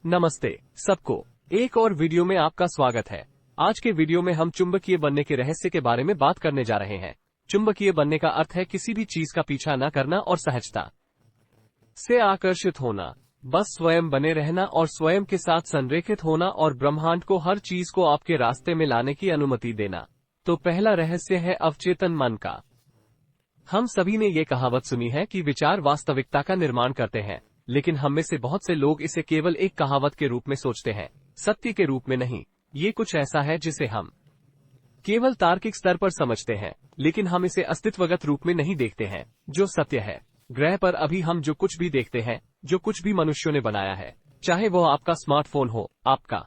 नमस्ते सबको, एक और वीडियो में आपका स्वागत है। आज के वीडियो में हम चुंबकीय बनने के रहस्य के बारे में बात करने जा रहे हैं। चुंबकीय बनने का अर्थ है किसी भी चीज का पीछा न करना और सहजता से आकर्षित होना, बस स्वयं बने रहना और स्वयं के साथ संरेखित होना और ब्रह्मांड को हर चीज को आपके रास्ते में लाने की अनुमति देना। तो पहला रहस्य है अवचेतन मन का। हम सभी ने ये कहावत सुनी है कि विचार वास्तविकता का निर्माण करते हैं, लेकिन हम में से बहुत से लोग इसे केवल एक कहावत के रूप में सोचते हैं, सत्य के रूप में नहीं। ये कुछ ऐसा है जिसे हम केवल तार्किक स्तर पर समझते हैं, लेकिन हम इसे अस्तित्वगत रूप में नहीं देखते हैं, जो सत्य है। ग्रह पर अभी हम जो कुछ भी देखते हैं, जो कुछ भी मनुष्यों ने बनाया है, चाहे वो आपका स्मार्टफोन हो, आपका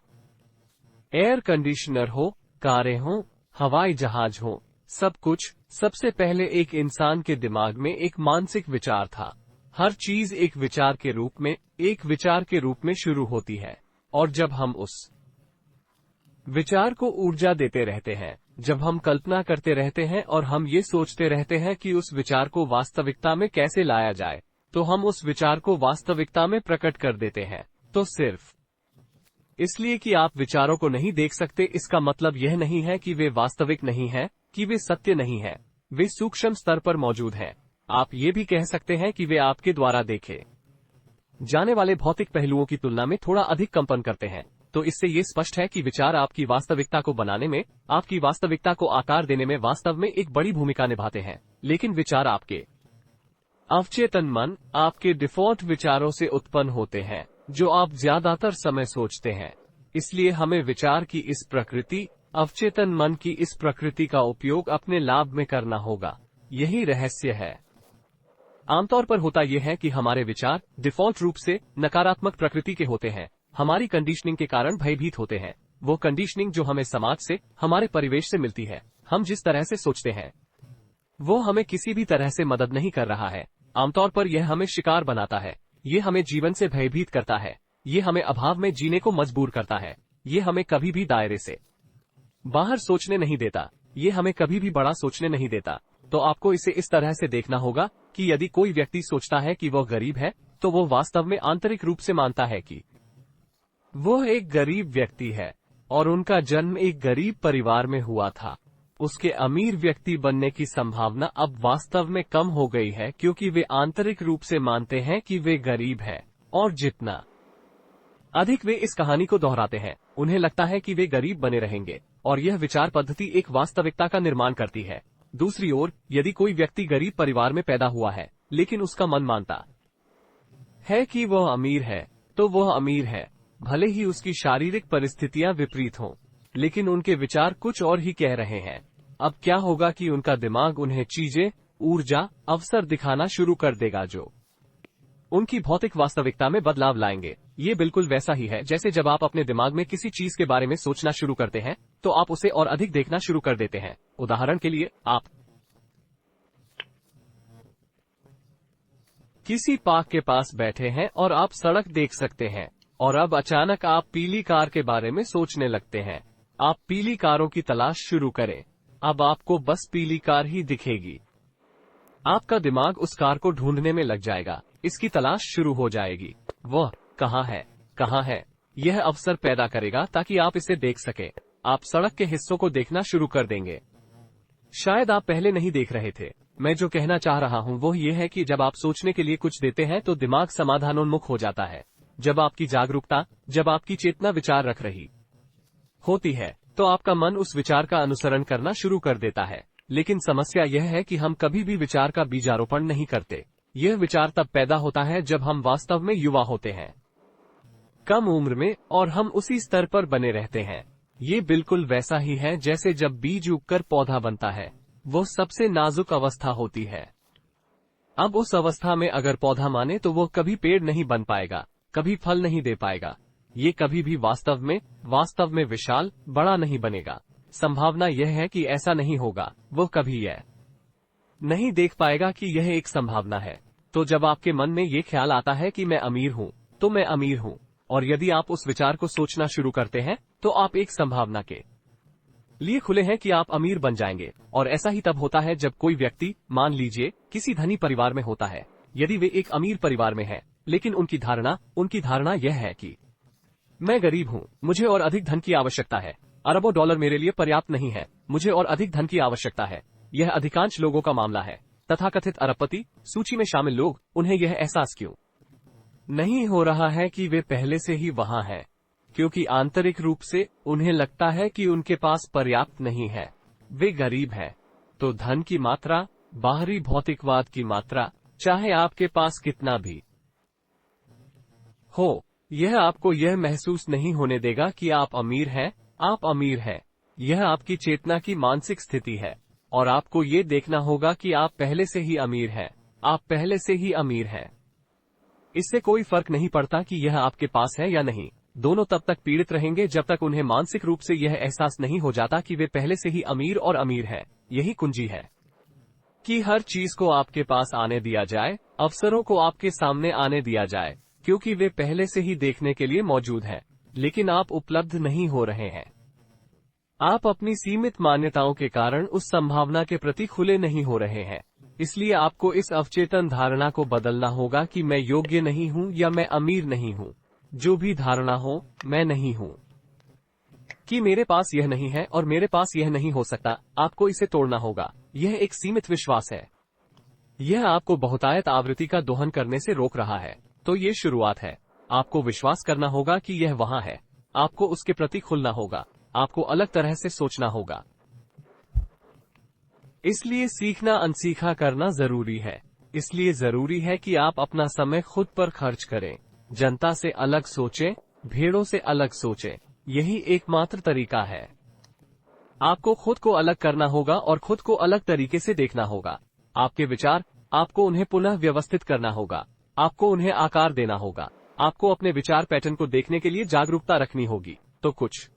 एयर कंडीशनर हो, कारें हो, हवाई जहाज हो, सब कुछ सबसे पहले एक इंसान के दिमाग में एक मानसिक विचार था। हर चीज एक विचार के रूप में शुरू होती है, और जब हम उस विचार को ऊर्जा देते रहते हैं, जब हम कल्पना करते रहते हैं और हम ये सोचते रहते हैं कि उस विचार को वास्तविकता में कैसे लाया जाए, तो हम उस विचार को वास्तविकता में प्रकट कर देते हैं। तो सिर्फ इसलिए कि आप विचारों को नहीं देख सकते, इसका मतलब यह नहीं है कि वे वास्तविक नहीं हैं, कि वे सत्य नहीं हैं। वे सूक्ष्म स्तर पर मौजूद हैं। आप ये भी कह सकते हैं कि वे आपके द्वारा देखे जाने वाले भौतिक पहलुओं की तुलना में थोड़ा अधिक कंपन करते हैं। तो इससे ये स्पष्ट है कि विचार आपकी वास्तविकता को बनाने में, आपकी वास्तविकता को आकार देने में वास्तव में एक बड़ी भूमिका निभाते हैं। लेकिन विचार आपके अवचेतन मन, आपके डिफॉल्ट विचारों से उत्पन्न होते हैं, जो आप ज्यादातर समय सोचते हैं। इसलिए हमें विचार की इस प्रकृति, अवचेतन मन की इस प्रकृति का उपयोग अपने लाभ में करना होगा। यही रहस्य है। आमतौर पर होता यह है कि हमारे विचार डिफॉल्ट रूप से नकारात्मक प्रकृति के होते हैं। हमारी कंडीशनिंग के कारण भयभीत होते हैं। वो कंडीशनिंग जो हमें समाज से, हमारे परिवेश से मिलती है। हम जिस तरह से सोचते हैं, वो हमें किसी भी तरह से मदद नहीं कर रहा है। आमतौर पर यह हमें शिकार बनाता है। ये हमें जीवन से भयभीत करता है। ये हमें अभाव में जीने को मजबूर करता है। ये हमें कभी भी दायरे से बाहर सोचने नहीं देता। ये हमें कभी भी बड़ा सोचने नहीं देता। तो आपको इसे इस तरह से देखना होगा कि यदि कोई व्यक्ति सोचता है कि वह गरीब है, तो वो वास्तव में आंतरिक रूप से मानता है कि वह एक गरीब व्यक्ति है और उनका जन्म एक गरीब परिवार में हुआ था। उसके अमीर व्यक्ति बनने की संभावना अब वास्तव में कम हो गई है, क्योंकि वे आंतरिक रूप से मानते हैं कि वे गरीब हैं। और जितना अधिक वे इस कहानी को दोहराते हैं, उन्हें लगता है कि वे गरीब बने रहेंगे, और यह विचार पद्धति एक वास्तविकता का निर्माण करती है। दूसरी ओर, यदि कोई व्यक्ति गरीब परिवार में पैदा हुआ है, लेकिन उसका मन मानता है कि वह अमीर है, तो वह अमीर है, भले ही उसकी शारीरिक परिस्थितियां विपरीत हों, लेकिन उनके विचार कुछ और ही कह रहे हैं। अब क्या होगा कि उनका दिमाग उन्हें चीजें, ऊर्जा, अवसर दिखाना शुरू कर देगा जो उनकी भौतिक वास्तविकता में बदलाव लाएंगे। ये बिल्कुल वैसा ही है जैसे जब आप अपने दिमाग में किसी चीज के बारे में सोचना शुरू करते हैं, तो आप उसे और अधिक देखना शुरू कर देते हैं। उदाहरण के लिए, आप किसी पार्क के पास बैठे हैं और आप सड़क देख सकते हैं, और अब अचानक आप पीली कार के बारे में सोचने लगते हैं। आप पीली कारों की तलाश शुरू करें। अब आपको बस पीली कार ही दिखेगी। आपका दिमाग उस कार को ढूंढने में लग जाएगा। इसकी तलाश शुरू हो जाएगी। वह कहाँ है, कहाँ है? यह अवसर पैदा करेगा ताकि आप इसे देख सकें। आप सड़क के हिस्सों को देखना शुरू कर देंगे। शायद आप पहले नहीं देख रहे थे। मैं जो कहना चाह रहा हूं वो ये है कि जब आप सोचने के लिए कुछ देते हैं, तो दिमाग समाधानोन्मुख हो जाता है। जब आपकी जागरूकता, जब आपकी चेतना विचार रख रही होती है, तो आपका मन उस विचार का अनुसरण करना शुरू कर देता है। लेकिन समस्या यह है कि हम कभी भी विचार का बीजारोपण नहीं करते। यह विचार तब पैदा होता है जब हम वास्तव में युवा होते हैं, कम उम्र में, और हम उसी स्तर पर बने रहते हैं। ये बिल्कुल वैसा ही है जैसे जब बीज उगकर पौधा बनता है। वो सबसे नाजुक अवस्था होती है। अब उस अवस्था में अगर पौधा माने, तो वो कभी पेड़ नहीं बन पाएगा, कभी फल नहीं दे पाएगा। ये कभी भी वास्तव में विशाल, बड़ा नहीं बनेगा। संभावना यह है कि ऐसा नहीं होगा। वो कभी यह नहीं देख पाएगा कि यह एक संभावना है। तो जब आपके मन में ये ख्याल आता है कि मैं अमीर हूं, तो मैं अमीर हूं, और यदि आप उस विचार को सोचना शुरू करते हैं, तो आप एक संभावना के लिए खुले हैं कि आप अमीर बन जाएंगे। और ऐसा ही तब होता है जब कोई व्यक्ति, मान लीजिए, किसी धनी परिवार में होता है। यदि वे एक अमीर परिवार में है, लेकिन उनकी धारणा यह है कि मैं गरीब हूँ, मुझे और अधिक धन की आवश्यकता है। अरबों डॉलर मेरे लिए पर्याप्त नहीं है, मुझे और अधिक धन की आवश्यकता है। यह अधिकांश लोगों का मामला है। तथाकथित अरबपति सूची में शामिल लोग, उन्हें यह एहसास क्यों नहीं हो रहा है कि वे पहले से ही वहां हैं? क्योंकि आंतरिक रूप से उन्हें लगता है कि उनके पास पर्याप्त नहीं है। वे गरीब हैं। तो धन की मात्रा, बाहरी भौतिकवाद की मात्रा, चाहे आपके पास कितना भी हो, यह आपको यह महसूस नहीं होने देगा कि आप अमीर हैं। आप अमीर हैं। यह आपकी चेतना की मानसिक स्थिति है, और आपको ये देखना होगा कि आप पहले से ही अमीर हैं। आप पहले से ही अमीर हैं। इससे कोई फर्क नहीं पड़ता कि यह आपके पास है या नहीं। दोनों तब तक पीड़ित रहेंगे जब तक उन्हें मानसिक रूप से यह एहसास नहीं हो जाता कि वे पहले से ही अमीर और अमीर हैं। यही कुंजी है कि हर चीज को आपके पास आने दिया जाए, अवसरों को आपके सामने आने दिया जाए, क्योंकि वे पहले से ही देखने के लिए मौजूद हैं, लेकिन आप उपलब्ध नहीं हो रहे हैं। आप अपनी सीमित मान्यताओं के कारण उस संभावना के प्रति खुले नहीं हो रहे हैं। इसलिए आपको इस अवचेतन धारणा को बदलना होगा कि मैं योग्य नहीं हूं या मैं अमीर नहीं हूं। जो भी धारणा हो, मैं नहीं हूं, कि मेरे पास यह नहीं है और मेरे पास यह नहीं हो सकता, आपको इसे तोड़ना होगा। यह एक सीमित विश्वास है। यह आपको बहुतायत आवृत्ति का दोहन करने से रोक रहा है। तो ये शुरुआत है। आपको विश्वास करना होगा कि यह वहां है। आपको उसके प्रति खुलना होगा। आपको अलग तरह से सोचना होगा। इसलिए सीखना अनसीखा करना जरूरी है। इसलिए जरूरी है कि आप अपना समय खुद पर खर्च करें। जनता से अलग सोचें, भीड़ों से अलग सोचें। यही एकमात्र तरीका है। आपको खुद को अलग करना होगा और खुद को अलग तरीके से देखना होगा। आपके विचार, आपको उन्हें पुनः व्यवस्थित करना होगा। आपको उन्हें आकार देना होगा। आपको अपने विचार पैटर्न को देखने के लिए जागरूकता रखनी होगी। तो कुछ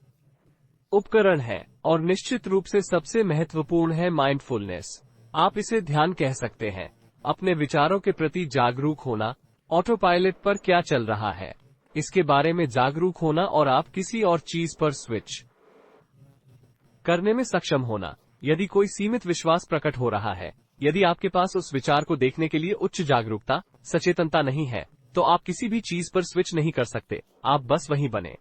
उपकरण है, और निश्चित रूप से सबसे महत्वपूर्ण है माइंडफुलनेस। आप इसे ध्यान कह सकते हैं। अपने विचारों के प्रति जागरूक होना, ऑटो पायलट पर क्या चल रहा है, इसके बारे में जागरूक होना, और आप किसी और चीज पर स्विच करने में सक्षम होना। यदि कोई सीमित विश्वास प्रकट हो रहा है, यदि आपके पास उस विचार को देखने के लिए उच्च जागरूकता, सचेतनता नहीं है, तो आप किसी भी चीज पर स्विच नहीं कर सकते। आप बस वहीं बने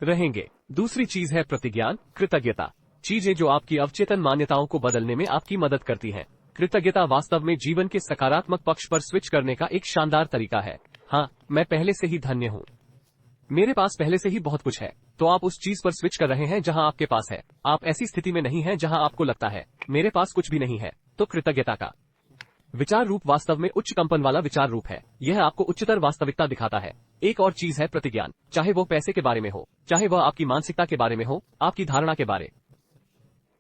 रहेंगे। दूसरी चीज है प्रतिज्ञान, कृतज्ञता। चीजें जो आपकी अवचेतन मान्यताओं को बदलने में आपकी मदद करती हैं। कृतज्ञता वास्तव में जीवन के सकारात्मक पक्ष पर स्विच करने का एक शानदार तरीका है। हाँ, मैं पहले से ही धन्य हूँ। मेरे पास पहले से ही बहुत कुछ है। तो आप उस चीज पर स्विच कर रहे हैं जहां आपके पास है। आप ऐसी स्थिति में नहीं हैं जहां आपको लगता है मेरे पास कुछ भी नहीं है। तो कृतज्ञता का विचार रूप वास्तव में उच्च कंपन वाला विचार रूप है। यह आपको उच्चतर वास्तविकता दिखाता है। एक और चीज है प्रतिज्ञान। चाहे वो पैसे के बारे में हो, चाहे वह आपकी मानसिकता के बारे में हो, आपकी धारणा के बारे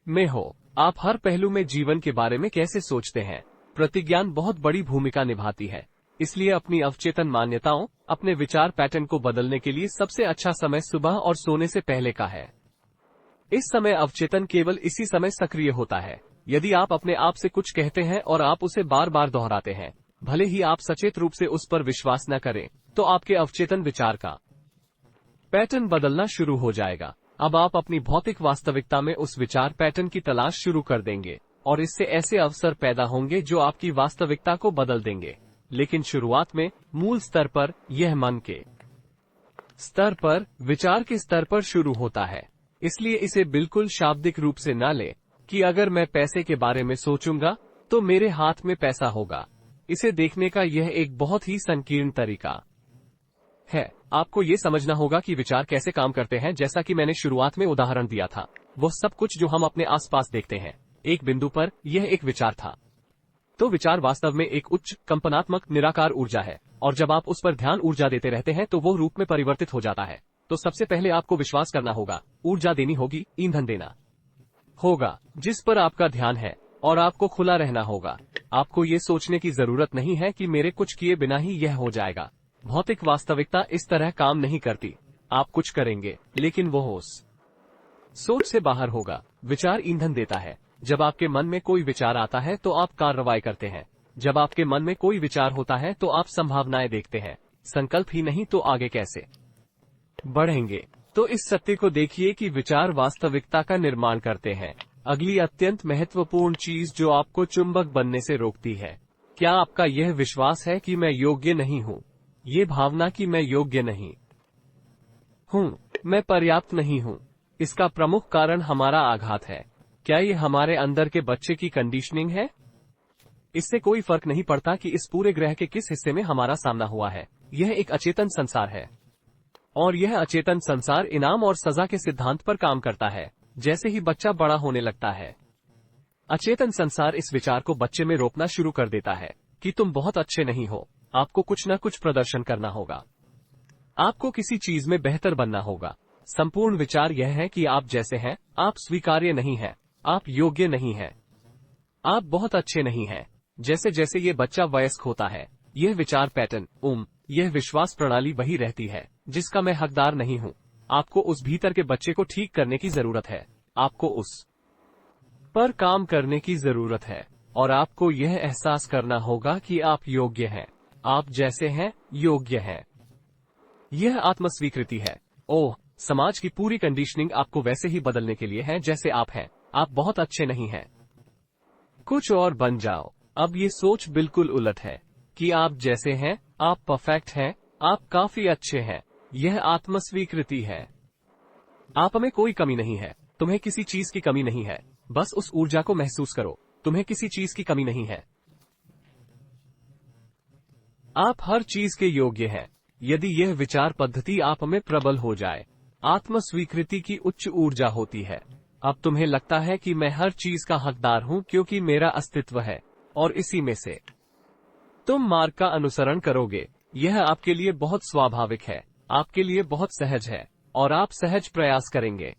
में हो, आप हर पहलू में जीवन के बारे में कैसे सोचते हैं, प्रतिज्ञान बहुत बड़ी भूमिका निभाती है। इसलिए अपनी अवचेतन मान्यताओं, अपने विचार पैटर्न को बदलने के लिए सबसे अच्छा समय सुबह और सोने से पहले का है। इस समय अवचेतन केवल इसी समय सक्रिय होता है। यदि आप अपने आप से कुछ कहते हैं और आप उसे बार बार दोहराते हैं, भले ही आप सचेत रूप से उस पर विश्वास न करें, तो आपके अवचेतन विचार का पैटर्न बदलना शुरू हो जाएगा। अब आप अपनी भौतिक वास्तविकता में उस विचार पैटर्न की तलाश शुरू कर देंगे, और इससे ऐसे अवसर पैदा होंगे जो आपकी वास्तविकता को बदल देंगे। लेकिन शुरुआत में मूल स्तर पर, यह मन के स्तर पर, विचार के स्तर पर शुरू होता है। इसलिए इसे बिल्कुल शाब्दिक रूप से न ले कि अगर मैं पैसे के बारे में सोचूंगा तो मेरे हाथ में पैसा होगा। इसे देखने का यह एक बहुत ही संकीर्ण तरीका है। आपको ये समझना होगा कि विचार कैसे काम करते हैं। जैसा कि मैंने शुरुआत में उदाहरण दिया था, वो सब कुछ जो हम अपने आसपास देखते हैं, एक बिंदु पर यह एक विचार था। तो विचार वास्तव में एक उच्च कंपनात्मक निराकार ऊर्जा है, और जब आप उस पर ध्यान ऊर्जा देते रहते हैं तो वो रूप में परिवर्तित हो जाता है। तो सबसे पहले आपको विश्वास करना होगा, ऊर्जा देनी होगी, ईंधन देना होगा जिस पर आपका ध्यान है, और आपको खुला रहना होगा। आपको ये सोचने की जरूरत नहीं है कि मेरे कुछ किए बिना ही यह हो जाएगा। भौतिक वास्तविकता इस तरह काम नहीं करती। आप कुछ करेंगे, लेकिन वो उस सोच से बाहर होगा। विचार ईंधन देता है। जब आपके मन में कोई विचार आता है तो आप कार्रवाई करते हैं। जब आपके मन में कोई विचार होता है तो आप संभावनाएं देखते हैं। संकल्प ही नहीं तो आगे कैसे बढ़ेंगे। तो इस सत्य को देखिए कि विचार वास्तविकता का निर्माण करते हैं। अगली अत्यंत महत्वपूर्ण चीज जो आपको चुंबक बनने से रोकती है, क्या आपका यह विश्वास है कि मैं योग्य नहीं हूँ? ये भावना कि मैं योग्य नहीं हूँ, मैं पर्याप्त नहीं हूँ। इसका प्रमुख कारण हमारा आघात है। क्या ये हमारे अंदर के बच्चे की कंडीशनिंग है? इससे कोई फर्क नहीं पड़ता कि इस पूरे ग्रह के किस हिस्से में हमारा सामना हुआ है। यह एक अचेतन संसार है और यह अचेतन संसार इनाम और सजा के सिद्धांत पर काम करता है जैसे ही बच्चा बड़ा होने लगता है। अचेतन संसार इस विचार को बच्चे में रोपना शुरू कर देता है कि तुम बहुत अच्छे नहीं हो, आपको कुछ न कुछ प्रदर्शन करना होगा, आपको किसी चीज में बेहतर बनना होगा। संपूर्ण विचार यह है कि आप जैसे हैं, आप स्वीकार्य नहीं हैं, आप योग्य नहीं हैं, आप बहुत अच्छे नहीं हैं। जैसे जैसे ये बच्चा वयस्क होता है, यह विचार पैटर्न यह विश्वास प्रणाली वही रहती है जिसका मैं हकदार नहीं हूँ। आपको उस भीतर के बच्चे को ठीक करने की जरूरत है, आपको उस पर काम करने की जरूरत है और आपको यह एहसास करना होगा कि आप योग्य हैं, आप जैसे हैं योग्य हैं। यह आत्मस्वीकृति है। ओह, समाज की पूरी कंडीशनिंग आपको वैसे ही बदलने के लिए है जैसे आप हैं। आप बहुत अच्छे नहीं हैं, कुछ और बन जाओ। अब ये सोच बिल्कुल उलट है कि आप जैसे हैं, आप परफेक्ट हैं, आप काफी अच्छे हैं। यह आत्मस्वीकृति है। आप में कोई कमी नहीं है, तुम्हें किसी चीज की कमी नहीं है। बस उस ऊर्जा को महसूस करो, तुम्हें किसी चीज की कमी नहीं है। आप हर चीज के योग्य हैं। यदि यह विचार पद्धति आप में प्रबल हो जाए, आत्मस्वीकृति की उच्च ऊर्जा होती है। अब तुम्हें लगता है कि मैं हर चीज का हकदार हूं क्योंकि मेरा अस्तित्व है और इसी में से तुम मार्ग का अनुसरण करोगे। यह आपके लिए बहुत स्वाभाविक है, आपके लिए बहुत सहज है और आप सहज प्रयास करेंगे।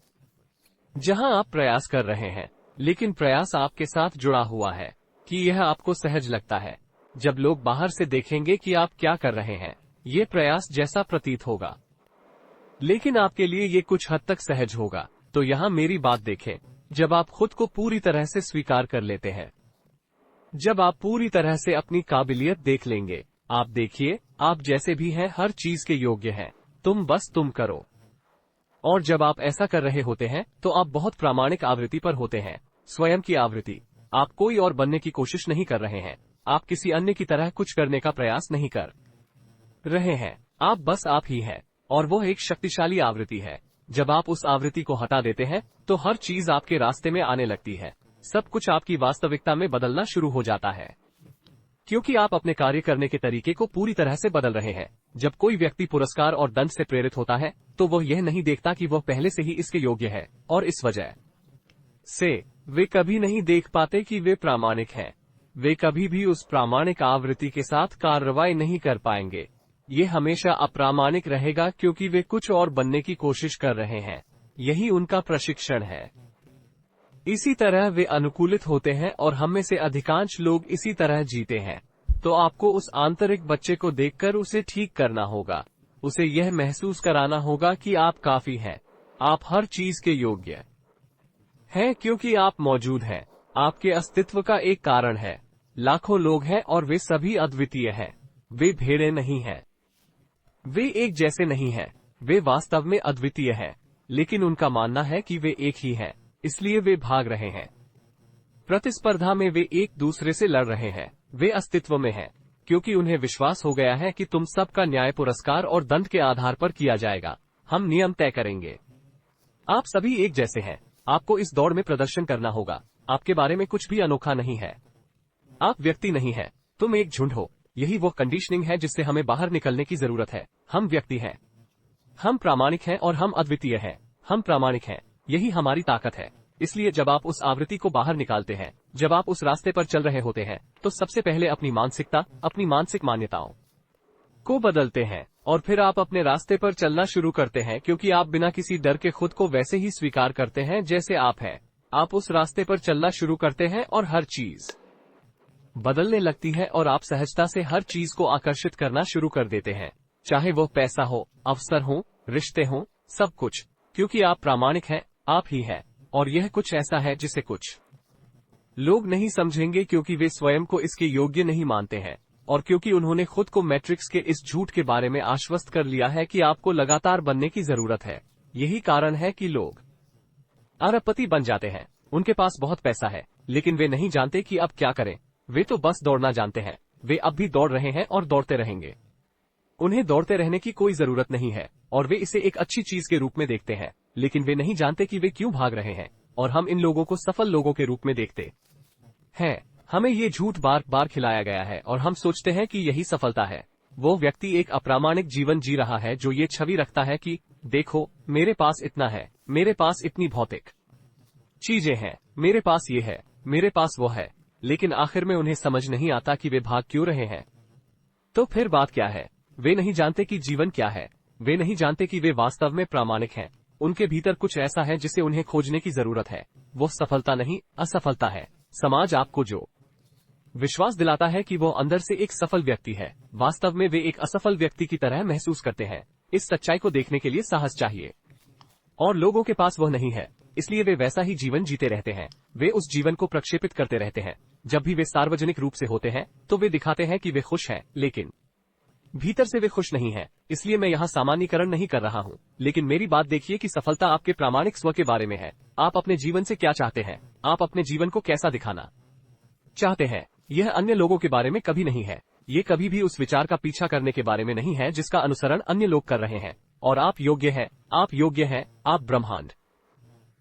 जहां आप प्रयास कर रहे हैं, लेकिन प्रयास आपके साथ जुड़ा हुआ है कि यह आपको सहज लगता है। जब लोग बाहर से देखेंगे कि आप क्या कर रहे हैं, ये प्रयास जैसा प्रतीत होगा, लेकिन आपके लिए ये कुछ हद तक सहज होगा। तो यहाँ मेरी बात देखें, जब आप खुद को पूरी तरह से स्वीकार कर लेते हैं, जब आप पूरी तरह से अपनी काबिलियत देख लेंगे, आप देखिए, आप जैसे भी हैं हर चीज के योग्य हैं, तुम करो। और जब आप ऐसा कर रहे होते हैं तो आप बहुत प्रामाणिक आवृत्ति पर होते हैं, स्वयं की आवृत्ति। आप कोई और बनने की कोशिश नहीं कर रहे हैं, आप किसी अन्य की तरह कुछ करने का प्रयास नहीं कर रहे हैं, आप बस आप ही हैं। और वो एक शक्तिशाली आवृत्ति है। जब आप उस आवृत्ति को हटा देते हैं तो हर चीज आपके रास्ते में आने लगती है, सब कुछ आपकी वास्तविकता में बदलना शुरू हो जाता है, क्योंकि आप अपने कार्य करने के तरीके को पूरी तरह से बदल रहे हैं। जब कोई व्यक्ति पुरस्कार और दंड से प्रेरित होता है तो वह यह नहीं देखता कि वह पहले से ही इसके योग्य है, और इस वजह से वे कभी नहीं देख पाते कि वे प्रामाणिक हैं। वे कभी भी उस प्रामाणिक आवृत्ति के साथ कार्रवाई नहीं कर पाएंगे। ये हमेशा अप्रामाणिक रहेगा क्योंकि वे कुछ और बनने की कोशिश कर रहे हैं, यही उनका प्रशिक्षण है। इसी तरह वे अनुकूलित होते हैं और हम में से अधिकांश लोग इसी तरह जीते हैं। तो आपको उस आंतरिक बच्चे को देखकर उसे ठीक करना होगा, उसे यह महसूस कराना होगा कि आप काफी हैं, आप हर चीज के योग्य हैं क्योंकि आप मौजूद हैं। आपके अस्तित्व का एक कारण है। लाखों लोग हैं और वे सभी अद्वितीय हैं। वे भेड़ें नहीं हैं, वे एक जैसे नहीं हैं, वे वास्तव में अद्वितीय हैं, लेकिन उनका मानना है कि वे एक ही हैं, इसलिए वे भाग रहे हैं। प्रतिस्पर्धा में वे एक दूसरे से लड़ रहे हैं। वे अस्तित्व में हैं क्योंकि उन्हें विश्वास हो गया है कि तुम सबका न्याय पुरस्कार और दंड के आधार पर किया जाएगा। हम नियम तय करेंगे। आप सभी एक जैसे हैं। आपको इस दौड़ में प्रदर्शन करना होगा। आपके बारे में कुछ भी अनोखा नहीं है। आप व्यक्ति नहीं हैं, तुम एक झुंड हो। यही वो कंडीशनिंग है जिससे हमें बाहर निकलने की जरूरत है। हम व्यक्ति हैं, हम प्रामाणिक हैं और हम अद्वितीय हैं। हम प्रामाणिक हैं, यही हमारी ताकत है। इसलिए जब आप उस आवृत्ति को बाहर निकालते हैं, जब आप उस रास्ते पर चल रहे होते हैं, तो सबसे पहले अपनी मानसिकता, अपनी मानसिक मान्यताओं को बदलते हैं और फिर आप अपने रास्ते पर चलना शुरू करते हैं क्योंकि आप बिना किसी डर के खुद को वैसे ही स्वीकार करते हैं जैसे आप हैं। आप उस रास्ते पर चलना शुरू करते हैं और हर चीज बदलने लगती है और आप सहजता से हर चीज को आकर्षित करना शुरू कर देते हैं, चाहे वो पैसा हो, अवसर हो, रिश्ते हो, सब कुछ, क्योंकि आप प्रामाणिक हैं, आप ही हैं। और यह कुछ ऐसा है जिसे कुछ लोग नहीं समझेंगे क्योंकि वे स्वयं को इसके योग्य नहीं मानते हैं और क्योंकि उन्होंने खुद को मैट्रिक्स के इस झूठ के बारे में आश्वस्त कर लिया है कि आपको लगातार बनने की जरूरत है। यही कारण है कि लोग अरबपति बन जाते हैं। उनके पास बहुत पैसा है, लेकिन वे नहीं जानते कि अब क्या करें। वे तो बस दौड़ना जानते हैं। वे अब भी दौड़ रहे हैं और दौड़ते रहेंगे। उन्हें दौड़ते रहने की कोई जरूरत नहीं है। और वे इसे एक अच्छी चीज के रूप में देखते हैं, लेकिन वे नहीं जानते कि वे क्यों भाग रहे हैं। और हम इन लोगों को सफल लोगों के रूप में देखते हैं। हमें ये झूठ बार बार खिलाया गया है और हम सोचते हैं कि यही सफलता है। वो व्यक्ति एक अप्रामाणिक जीवन जी रहा है जो ये छवि रखता है कि देखो, मेरे पास इतना है, मेरे पास इतनी भौतिक चीजें हैं, मेरे पास ये है, मेरे पास वो है, लेकिन आखिर में उन्हें समझ नहीं आता कि वे भाग क्यों रहे हैं। तो फिर बात क्या है? वे नहीं जानते कि जीवन क्या है। वे नहीं जानते कि वे वास्तव में प्रामाणिक हैं। उनके भीतर कुछ ऐसा है जिसे उन्हें खोजने की जरूरत है। वो सफलता नहीं, असफलता है। समाज आपको जो विश्वास दिलाता है कि वो अंदर से एक सफल व्यक्ति है, वास्तव में वे एक असफल व्यक्ति की तरह महसूस करते हैं। इस सच्चाई को देखने के लिए साहस चाहिए, और लोगों के पास वह नहीं है, इसलिए वे वैसा ही जीवन जीते रहते हैं। वे उस जीवन को प्रक्षेपित करते रहते हैं। जब भी वे सार्वजनिक रूप से होते हैं तो वे दिखाते हैं कि वे खुश हैं, लेकिन भीतर से वे खुश नहीं हैं। इसलिए मैं यहाँ सामान्यीकरण नहीं कर रहा हूँ, लेकिन मेरी बात देखिए कि सफलता आपके प्रामाणिक स्व के बारे में है। आप अपने जीवन से क्या चाहते हैं? आप अपने जीवन को कैसा दिखाना चाहते हैं? यह अन्य लोगों के बारे में कभी नहीं है। ये कभी भी उस विचार का पीछा करने के बारे में नहीं है जिसका अनुसरण अन्य लोग कर रहे हैं। और आप योग्य हैं, आप योग्य हैं, आप ब्रह्मांड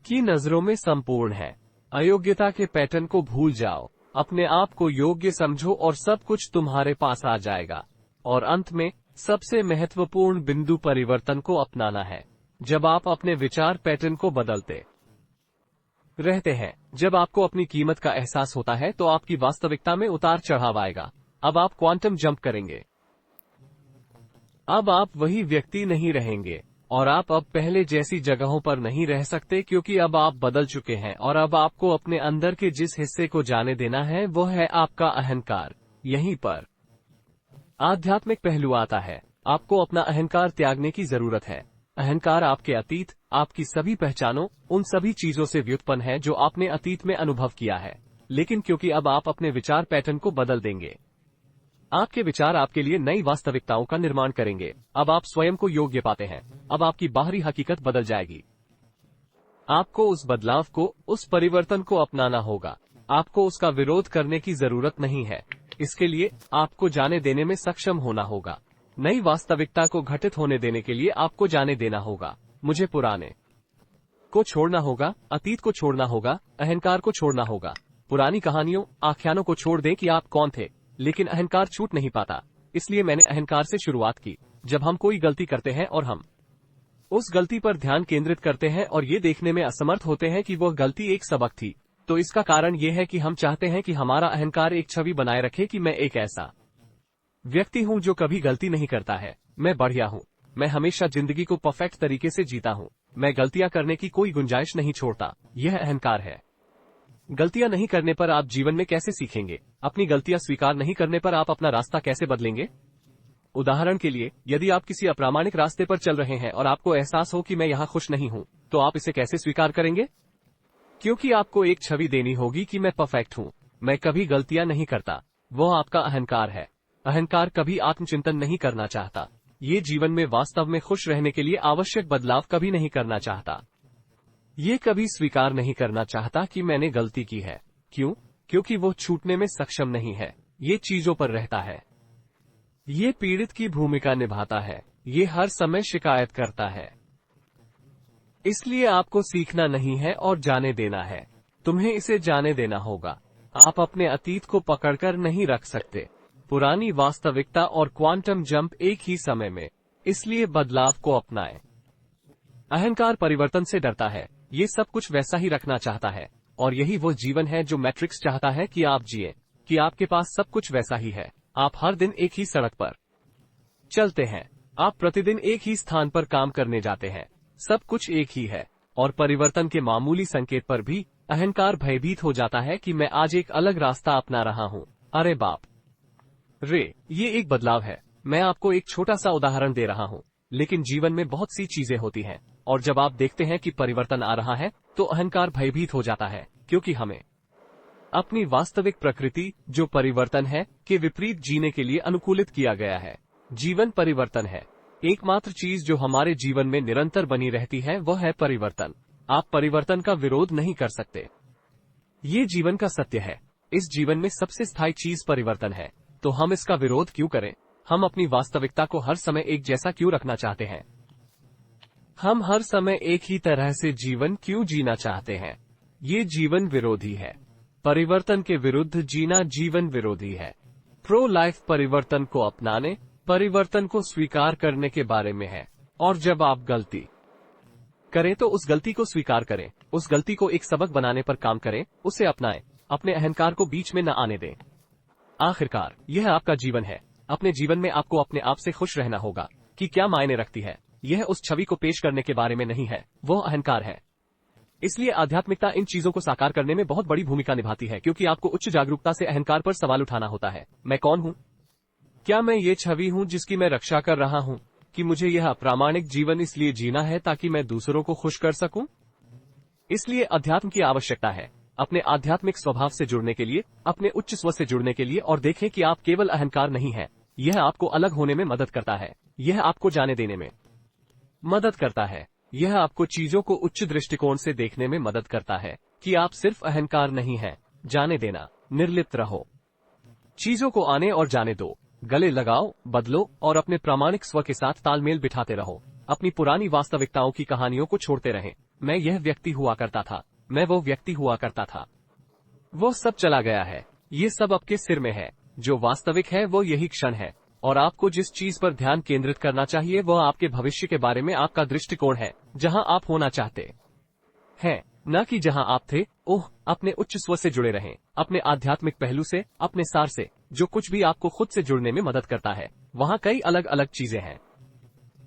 की नजरों में संपूर्ण हैं। अयोग्यता के पैटर्न को भूल जाओ, अपने आप को योग्य समझो और सब कुछ तुम्हारे पास आ जाएगा। और अंत में सबसे महत्वपूर्ण बिंदु परिवर्तन को अपनाना है। जब आप अपने विचार पैटर्न को बदलते रहते हैं, जब आपको अपनी कीमत का एहसास होता है, तो आपकी वास्तविकता में उतार चढ़ाव आएगा। अब आप क्वांटम जंप करेंगे। अब आप वही व्यक्ति नहीं रहेंगे, और आप अब पहले जैसी जगहों पर नहीं रह सकते, क्योंकि अब आप बदल चुके हैं। और अब आपको अपने अंदर के जिस हिस्से को जाने देना है वो है आपका अहंकार। यहीं पर आध्यात्मिक पहलू आता है। आपको अपना अहंकार त्यागने की जरूरत है। अहंकार आपके अतीत, आपकी सभी पहचानों, उन सभी चीजों से व्युत्पन्न है जो आपने अतीत में अनुभव किया है। लेकिन क्योंकि अब आप अपने विचार पैटर्न को बदल देंगे, आपके विचार आपके लिए नई वास्तविकताओं का निर्माण करेंगे। अब आप स्वयं को योग्य पाते हैं। अब आपकी बाहरी हकीकत बदल जाएगी। आपको उस बदलाव को, उस परिवर्तन को अपनाना होगा। आपको उसका विरोध करने की जरूरत नहीं है। इसके लिए आपको जाने देने में सक्षम होना होगा। नई वास्तविकता को घटित होने देने के लिए आपको जाने देना होगा। मुझे पुराने को छोड़ना होगा, अतीत को छोड़ना होगा, अहंकार को छोड़ना होगा। पुरानी कहानियों, आख्यानों को छोड़ दें कि आप कौन थे, लेकिन अहंकार छूट नहीं पाता। इसलिए मैंने अहंकार से शुरुआत की। जब हम कोई गलती करते हैं और हम उस गलती पर ध्यान केंद्रित करते हैं और ये देखने में असमर्थ होते हैं कि वह गलती एक सबक थी, तो इसका कारण ये है कि हम चाहते हैं कि हमारा अहंकार एक छवि बनाए रखे कि मैं एक ऐसा व्यक्ति हूं जो कभी गलती नहीं करता है। मैं बढ़िया हूं। मैं हमेशा जिंदगी को परफेक्ट तरीके से जीता हूं। मैं गलतियां करने की कोई गुंजाइश नहीं छोड़ता। यह अहंकार है। गलतियां नहीं करने पर आप जीवन में कैसे सीखेंगे? अपनी गलतियां स्वीकार नहीं करने पर आप अपना रास्ता कैसे बदलेंगे? उदाहरण के लिए, यदि आप किसी अप्रामाणिक रास्ते पर चल रहे हैं और आपको एहसास हो कि मैं यहाँ खुश नहीं हूँ, तो आप इसे कैसे स्वीकार करेंगे? क्योंकि आपको एक छवि देनी होगी कि मैं परफेक्ट हूँ, मैं कभी गलतियां नहीं करता। वह आपका अहंकार है। अहंकार कभी आत्मचिंतन नहीं करना चाहता। ये जीवन में वास्तव में खुश रहने के लिए आवश्यक बदलाव कभी नहीं करना चाहता। ये कभी स्वीकार नहीं करना चाहता कि मैंने गलती की है। क्यों? क्योंकि वो छूटने में सक्षम नहीं है। ये चीजों पर रहता है। ये पीड़ित की भूमिका निभाता है। ये हर समय शिकायत करता है। इसलिए आपको सीखना नहीं है और जाने देना है। तुम्हें इसे जाने देना होगा। आप अपने अतीत को पकड़कर नहीं रख सकते। पुरानी वास्तविकता और क्वांटम जंप एक ही समय में। इसलिए बदलाव को अपनाएं। अहंकार परिवर्तन से डरता है। ये सब कुछ वैसा ही रखना चाहता है, और यही वो जीवन है जो मैट्रिक्स चाहता है कि आप जिए, कि आपके पास सब कुछ वैसा ही है। आप हर दिन एक ही सड़क पर चलते हैं। आप प्रतिदिन एक ही स्थान पर काम करने जाते हैं। सब कुछ एक ही है, और परिवर्तन के मामूली संकेत पर भी अहंकार भयभीत हो जाता है कि मैं आज एक अलग रास्ता अपना रहा हूँ। अरे बाप रे, ये एक बदलाव है। मैं आपको एक छोटा सा उदाहरण दे रहा हूँ, लेकिन जीवन में बहुत सी चीजें होती हैं, और जब आप देखते हैं कि परिवर्तन आ रहा है, तो अहंकार भयभीत हो जाता है, क्योंकि हमें अपनी वास्तविक प्रकृति, जो परिवर्तन है, के विपरीत जीने के लिए अनुकूलित किया गया है। जीवन परिवर्तन है। एकमात्र चीज जो हमारे जीवन में निरंतर बनी रहती है वह है परिवर्तन। आप परिवर्तन का विरोध नहीं कर सकते। ये जीवन का सत्य है। इस जीवन में सबसे स्थायी चीज परिवर्तन है, तो हम इसका विरोध क्यों करें? हम अपनी वास्तविकता को हर समय एक जैसा क्यों रखना चाहते हैं? हम हर समय एक ही तरह से जीवन क्यों जीना चाहते हैं? ये जीवन विरोधी है। परिवर्तन के विरुद्ध जीना जीवन विरोधी है। प्रो लाइफ परिवर्तन को अपनाने, परिवर्तन को स्वीकार करने के बारे में है। और जब आप गलती करें तो उस गलती को स्वीकार करें, उस गलती को एक सबक बनाने पर काम करें, उसे अपनाएं, अपने अहंकार को बीच में न आने दें। आखिरकार यह आपका जीवन है। अपने जीवन में आपको अपने आप से खुश रहना होगा कि क्या मायने रखती है। यह उस छवि को पेश करने के बारे में नहीं है, वो अहंकार है। इसलिए आध्यात्मिकता इन चीजों को साकार करने में बहुत बड़ी भूमिका निभाती है, क्योंकि आपको उच्च जागरूकता से अहंकार पर सवाल उठाना होता है। मैं कौन हूं? क्या मैं ये छवि हूं जिसकी मैं रक्षा कर रहा हूं? कि मुझे यह अप्रामाणिक जीवन इसलिए जीना है ताकि मैं दूसरों को खुश कर सकूं? इसलिए अध्यात्म की आवश्यकता है। अपने आध्यात्मिक स्वभाव से जुड़ने के लिए, अपने उच्च स्व से जुड़ने के लिए, और देखें कि आप केवल अहंकार नहीं हैं। यह आपको अलग होने में मदद करता है। यह आपको जाने देने में मदद करता है। यह आपको चीजों को उच्च दृष्टिकोण से देखने में मदद करता है कि आप सिर्फ अहंकार नहीं हैं। जाने देना, निर्लिप्त रहो, चीजों को आने और जाने दो, गले लगाओ, बदलो और अपने प्रामाणिक स्व के साथ तालमेल बिठाते रहो। अपनी पुरानी वास्तविकताओं की कहानियों को छोड़ते रहें। मैं यह व्यक्ति हुआ करता था, मैं वो व्यक्ति हुआ करता था, वो सब चला गया है। ये सब आपके सिर में है। जो वास्तविक है वो यही क्षण है, और आपको जिस चीज पर ध्यान केंद्रित करना चाहिए वह आपके भविष्य के बारे में आपका दृष्टिकोण है, जहां आप होना चाहते हैं, न कि जहां आप थे। अपने उच्च स्व से जुड़े रहें, अपने आध्यात्मिक पहलू से, अपने सार से, जो कुछ भी आपको खुद से जुड़ने में मदद करता है। वहां कई अलग अलग चीजें हैं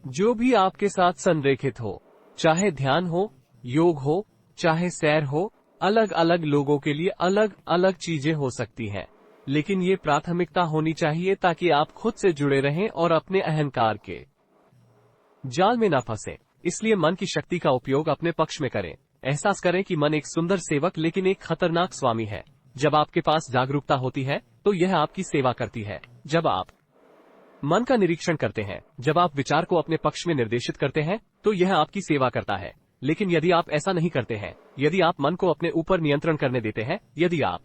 जो भी आपके साथ संरेखित हो, चाहे ध्यान हो, योग हो, चाहे सैर हो। अलग अलग लोगों के लिए अलग अलग चीजें हो सकती हैं, लेकिन ये प्राथमिकता होनी चाहिए ताकि आप खुद से जुड़े रहें और अपने अहंकार के जाल में न फंसें। इसलिए मन की शक्ति का उपयोग अपने पक्ष में करें। एहसास करें कि मन एक सुंदर सेवक लेकिन एक खतरनाक स्वामी है। जब आपके पास जागरूकता होती है तो यह आपकी सेवा करती है। जब आप मन का निरीक्षण करते हैं, जब आप विचार को अपने पक्ष में निर्देशित करते हैं, तो यह आपकी सेवा करता है। लेकिन यदि आप ऐसा नहीं करते हैं, यदि आप मन को अपने ऊपर नियंत्रण करने देते हैं, यदि आप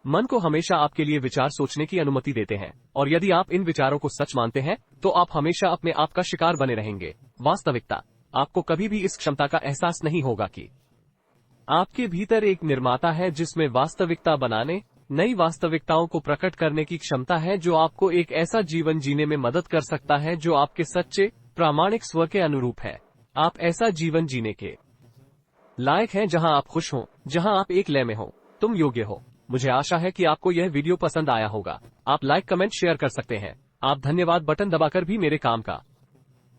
मन को हमेशा आपके लिए विचार सोचने की अनुमति देते हैं, और यदि आप इन विचारों को सच मानते हैं, तो आप हमेशा अपने आप का शिकार बने रहेंगे। वास्तविकता आपको कभी भी इस क्षमता का एहसास नहीं होगा कि आपके भीतर एक निर्माता है जिसमें वास्तविकता बनाने, नई वास्तविकताओं को प्रकट करने की क्षमता है, जो आपको एक ऐसा जीवन जीने में मदद कर सकता है जो आपके सच्चे प्रामाणिक स्व के अनुरूप है। आप ऐसा जीवन जीने के लायक हैं जहां आप खुश हों, जहां आप एक लय में हो, तुम योग्य हो। मुझे आशा है कि आपको यह वीडियो पसंद आया होगा। आप लाइक, कमेंट, शेयर कर सकते हैं। आप धन्यवाद बटन दबाकर भी मेरे काम का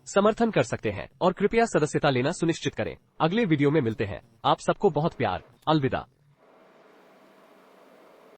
समर्थन कर सकते हैं, और कृपया सदस्यता लेना सुनिश्चित करें। अगले वीडियो में मिलते हैं। आप सबको बहुत प्यार। अलविदा।